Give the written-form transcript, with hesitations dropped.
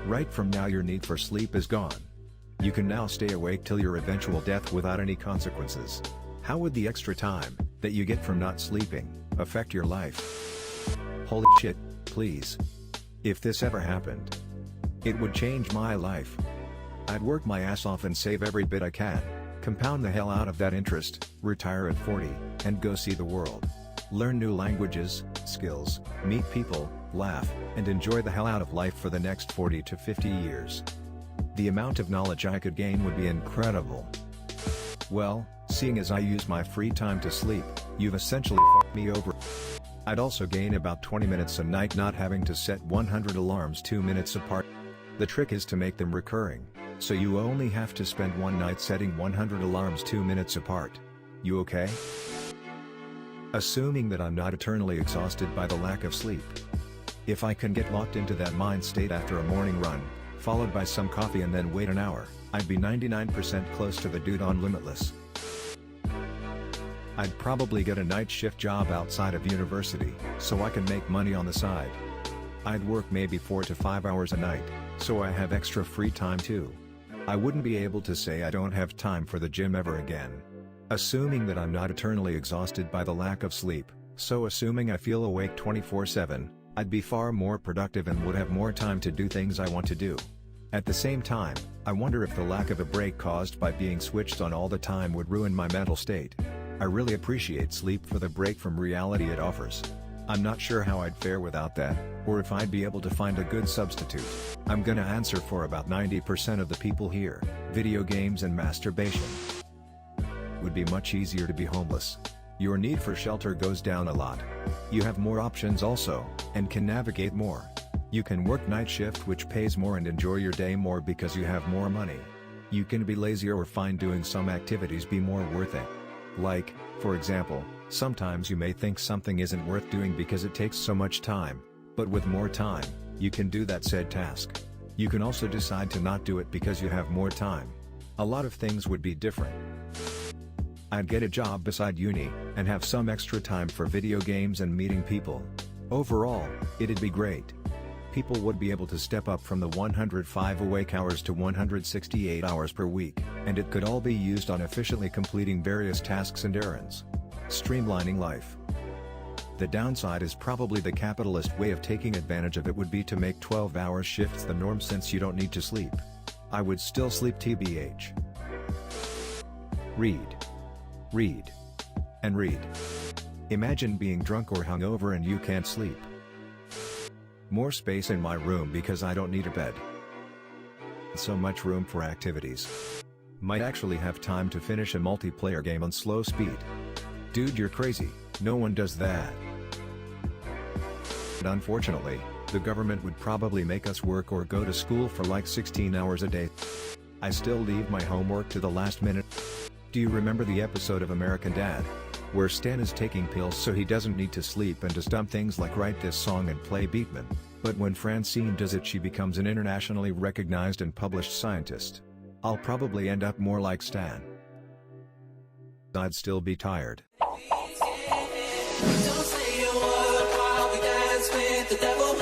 Right from now your need for sleep is gone. You can now stay awake till your eventual death without any consequences. How would the extra time that you get from not sleeping affect your life? Holy shit, please. If this ever happened, it would change my life. I'd work my ass off and save every bit I can, compound the hell out of that interest, retire at 40, and go see the world. Learn new languages, skills, meet people, laugh, and enjoy the hell out of life for the next 40 to 50 years. The amount of knowledge I could gain would be incredible. Well, seeing as I use my free time to sleep, you've essentially fucked me over. I'd also gain about 20 minutes a night not having to set 100 alarms 2 minutes apart. The trick is to make them recurring, so you only have to spend one night setting 100 alarms 2 minutes apart. You okay? Assuming that I'm not eternally exhausted by the lack of sleep. If I can get locked into that mind state after a morning run, followed by some coffee and then wait an hour, I'd be 99% close to the dude on Limitless. I'd probably get a night shift job outside of university, so I can make money on the side. I'd work maybe 4 to 5 hours a night, so I have extra free time too. I wouldn't be able to say I don't have time for the gym ever again. Assuming that I'm not eternally exhausted by the lack of sleep, so assuming I feel awake 24/7, I'd be far more productive and would have more time to do things I want to do. At the same time, I wonder if the lack of a break caused by being switched on all the time would ruin my mental state. I really appreciate sleep for the break from reality it offers. I'm not sure how I'd fare without that, or if I'd be able to find a good substitute. I'm gonna answer for about 90% of the people here: video games and masturbation. Would be much easier to be homeless. Your need for shelter goes down a lot. You have more options also, and can navigate more. You can work night shift which pays more and enjoy your day more because you have more money. You can be lazier or find doing some activities be more worth it. Like, for example, sometimes you may think something isn't worth doing because it takes so much time, but with more time, you can do that said task. You can also decide to not do it because you have more time. A lot of things would be different. I'd get a job beside uni, and have some extra time for video games and meeting people. Overall, it'd be great. People would be able to step up from the 105 awake hours to 168 hours per week, and it could all be used on efficiently completing various tasks and errands. Streamlining life. The downside is probably the capitalist way of taking advantage of it would be to make 12-hour shifts the norm since you don't need to sleep. I would still sleep tbh. Read. Read. And read. Imagine being drunk or hungover and you can't sleep. More space in my room because I don't need a bed. So much room for activities. Might actually have time to finish a multiplayer game on slow speed. Dude, you're crazy, no one does that. But unfortunately, the government would probably make us work or go to school for like 16 hours a day. I still leave my homework to the last minute. Do you remember the episode of American Dad, where Stan is taking pills so he doesn't need to sleep and does dumb things like write this song and play Beatman, but when Francine does it she becomes an internationally recognized and published scientist. I'll probably end up more like Stan. I'd still be tired. Don't say a word while we dance with the devil.